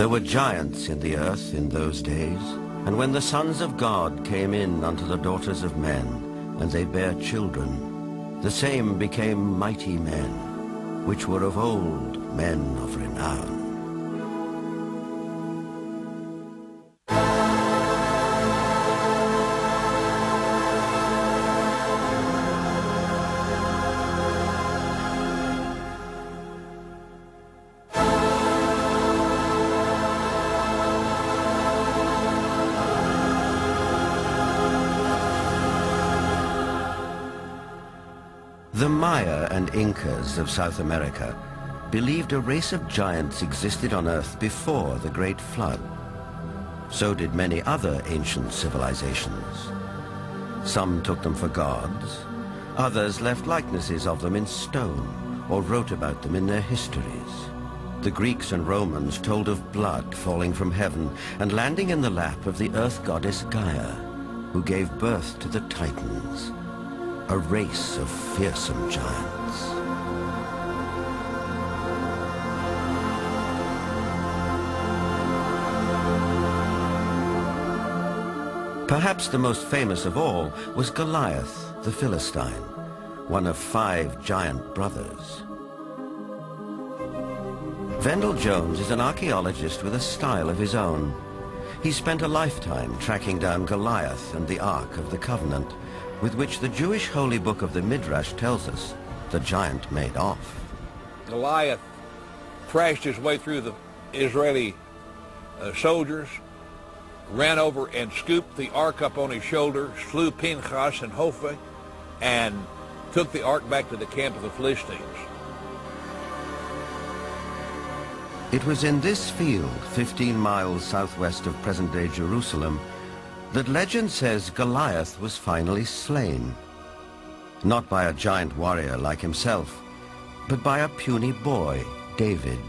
There were giants in the earth in those days, and when the sons of God came in unto the daughters of men, and they bare children, the same became mighty men, which were of old men of renown. The Maya and Incas of South America believed a race of giants existed on Earth before the Great Flood. So did many other ancient civilizations. Some took them for gods, others left likenesses of them in stone or wrote about them in their histories. The Greeks and Romans told of blood falling from heaven and landing in the lap of the earth goddess Gaia, who gave birth to the Titans, a race of fearsome giants. Perhaps the most famous of all was Goliath, the Philistine, one of 5 giant brothers. Vendell Jones is an archaeologist with a style of his own. He spent a lifetime tracking down Goliath and the Ark of the Covenant, with which the Jewish holy book of the Midrash tells us the giant made off. Goliath thrashed his way through the Israeli soldiers, ran over and scooped the ark up on his shoulder, slew Pinchas and Hophi, and took the ark back to the camp of the Philistines. It was in this field, 15 miles southwest of present-day Jerusalem, that legend says Goliath was finally slain. Not by a giant warrior like himself, but by a puny boy, David,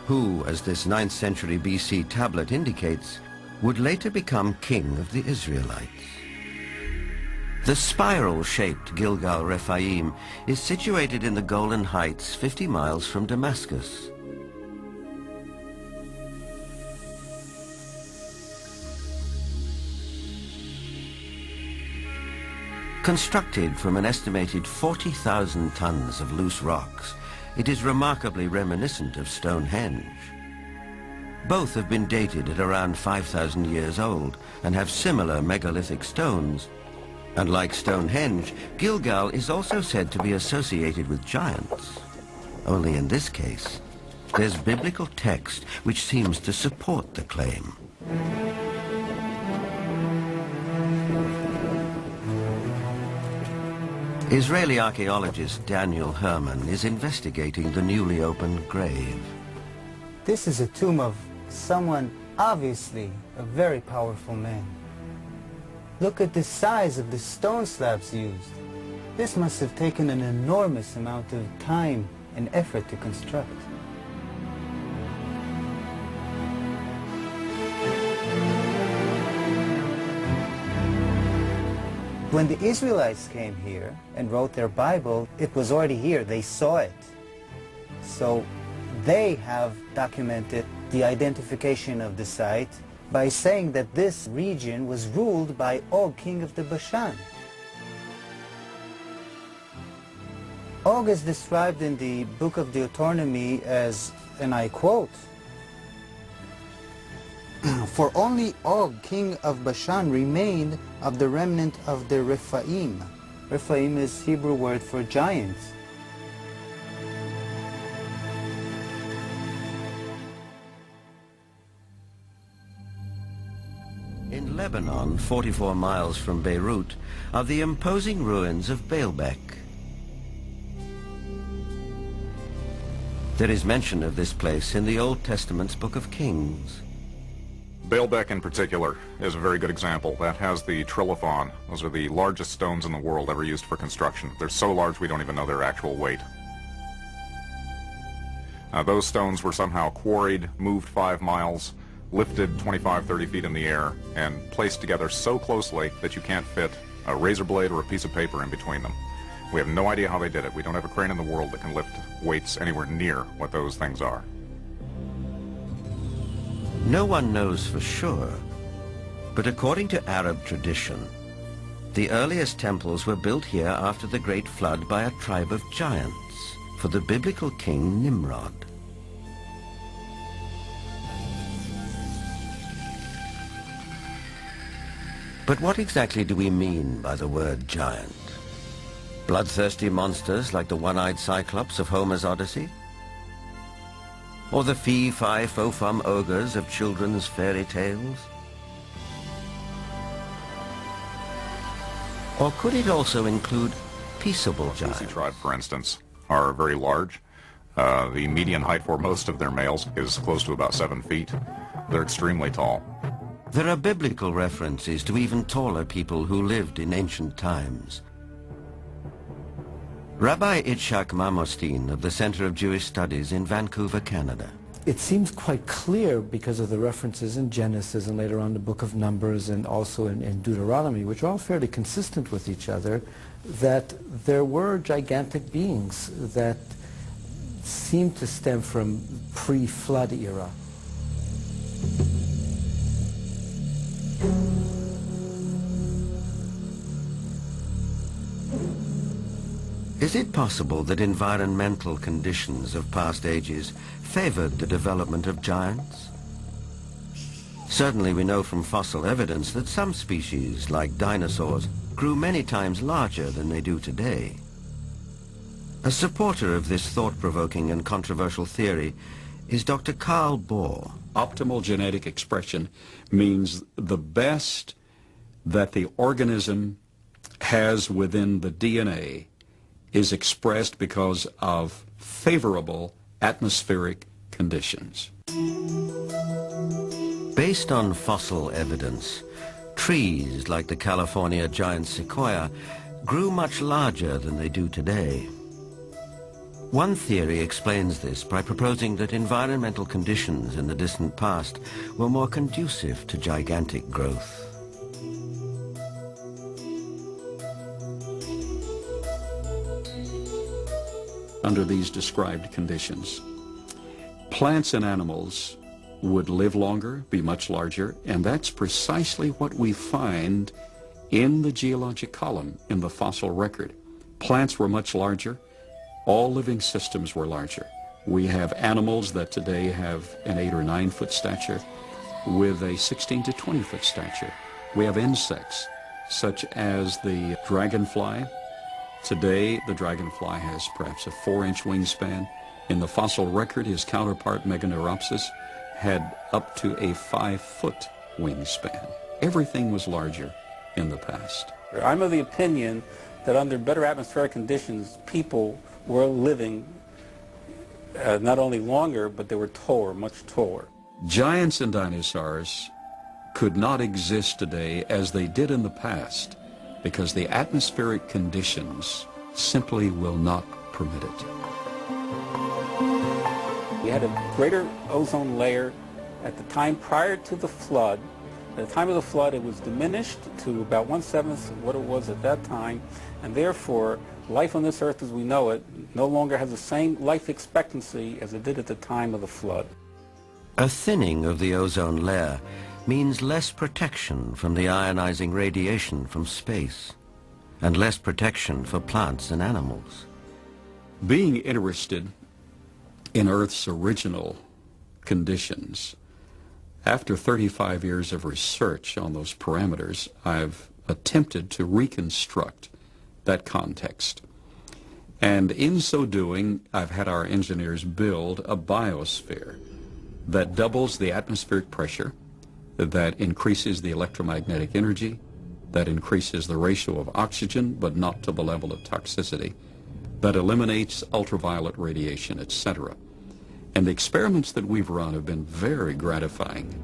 who, as this 9th century BC tablet indicates, would later become king of the Israelites. The spiral-shaped Gilgal Rephaim is situated in the Golan Heights 50 miles from Damascus. Constructed from an estimated 40,000 tons of loose rocks, it is remarkably reminiscent of Stonehenge. Both have been dated at around 5,000 years old and have similar megalithic stones. And like Stonehenge, Gilgal is also said to be associated with giants. Only in this case, there's biblical text which seems to support the claim. Israeli archaeologist Daniel Herman is investigating the newly opened grave. This is a tomb of someone obviously a very powerful man. Look at the size of the stone slabs used. This must have taken an enormous amount of time and effort to construct. When the Israelites came here and wrote their Bible, it was already here. They saw it. So they have documented the identification of the site by saying that this region was ruled by Og, king of the Bashan. Og is described in the book of Deuteronomy as, and I quote, "For only Og, king of Bashan, remained of the remnant of the Rephaim." Rephaim is Hebrew word for giants. In Lebanon, 44 miles from Beirut, are the imposing ruins of Baalbek. There is mention of this place in the Old Testament's Book of Kings. Baalbek in particular is a very good example. That has the trilithon. Those are the largest stones in the world ever used for construction. They're so large we don't even know their actual weight. Those stones were somehow quarried, moved 5 miles, lifted 25, 30 feet in the air, and placed together so closely that you can't fit a razor blade or a piece of paper in between them. We have no idea how they did it. We don't have a crane in the world that can lift weights anywhere near what those things are. No one knows for sure, but according to Arab tradition, the earliest temples were built here after the Great Flood by a tribe of giants for the biblical king Nimrod. But what exactly do we mean by the word giant? Bloodthirsty monsters like the one-eyed Cyclops of Homer's Odyssey? Or the fee-fi-fo-fum ogres of children's fairy tales? Or could it also include peaceable giants? The tribe, for instance, are very large. The median height for most of their males is close to about 7 feet. They're extremely tall. There are biblical references to even taller people who lived in ancient times. Rabbi Itzhak Mamostin of the Center of Jewish Studies in Vancouver, Canada. It seems quite clear because of the references in Genesis and later on the book of Numbers and also in Deuteronomy, which are all fairly consistent with each other, that there were gigantic beings that seem to stem from pre-flood era. Is it possible that environmental conditions of past ages favored the development of giants? Certainly we know from fossil evidence that some species, like dinosaurs, grew many times larger than they do today. A supporter of this thought-provoking and controversial theory is Dr. Carl Bohr. Optimal genetic expression means the best that the organism has within the DNA is expressed because of favorable atmospheric conditions. Based on fossil evidence, trees like the California giant sequoia grew much larger than they do today. One theory explains this by proposing that environmental conditions in the distant past were more conducive to gigantic growth. Under these described conditions, plants and animals would live longer, be much larger, and that's precisely what we find in the geologic column in the fossil record. Plants were much larger. All living systems were larger. We have animals that today have an 8 or 9 foot stature with a 16 to 20 foot stature. We have insects such as the dragonfly. Today, the dragonfly has perhaps a 4-inch wingspan. In the fossil record, his counterpart, Meganeuropsis, had up to a 5-foot wingspan. Everything was larger in the past. I'm of the opinion that under better atmospheric conditions, people were living not only longer, but they were taller, much taller. Giants and dinosaurs could not exist today as they did in the past because the atmospheric conditions simply will not permit it. We had a greater ozone layer at the time prior to the flood. At the time of the flood, it was diminished to about 1/7 of what it was at that time, and therefore, life on this earth as we know it no longer has the same life expectancy as it did at the time of the flood. A thinning of the ozone layer means less protection from the ionizing radiation from space, and less protection for plants and animals. Being interested in Earth's original conditions, after 35 years of research on those parameters, I've attempted to reconstruct that context. And in so doing, I've had our engineers build a biosphere that doubles the atmospheric pressure, that increases the electromagnetic energy, that increases the ratio of oxygen, but not to the level of toxicity, that eliminates ultraviolet radiation, etc. And the experiments that we've run have been very gratifying.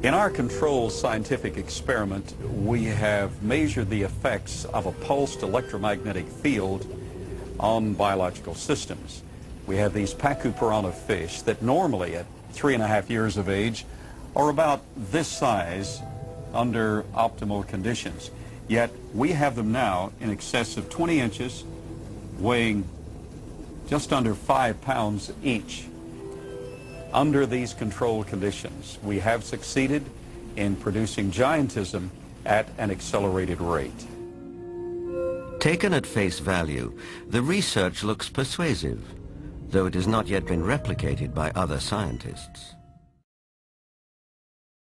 In our controlled scientific experiment, we have measured the effects of a pulsed electromagnetic field on biological systems. We have these pacu piranha fish that normally at 3.5 years of age are about this size under optimal conditions. Yet we have them now in excess of 20 inches, weighing just under 5 pounds each. Under these controlled conditions, we have succeeded in producing giantism at an accelerated rate. Taken at face value, the research looks persuasive, though it has not yet been replicated by other scientists.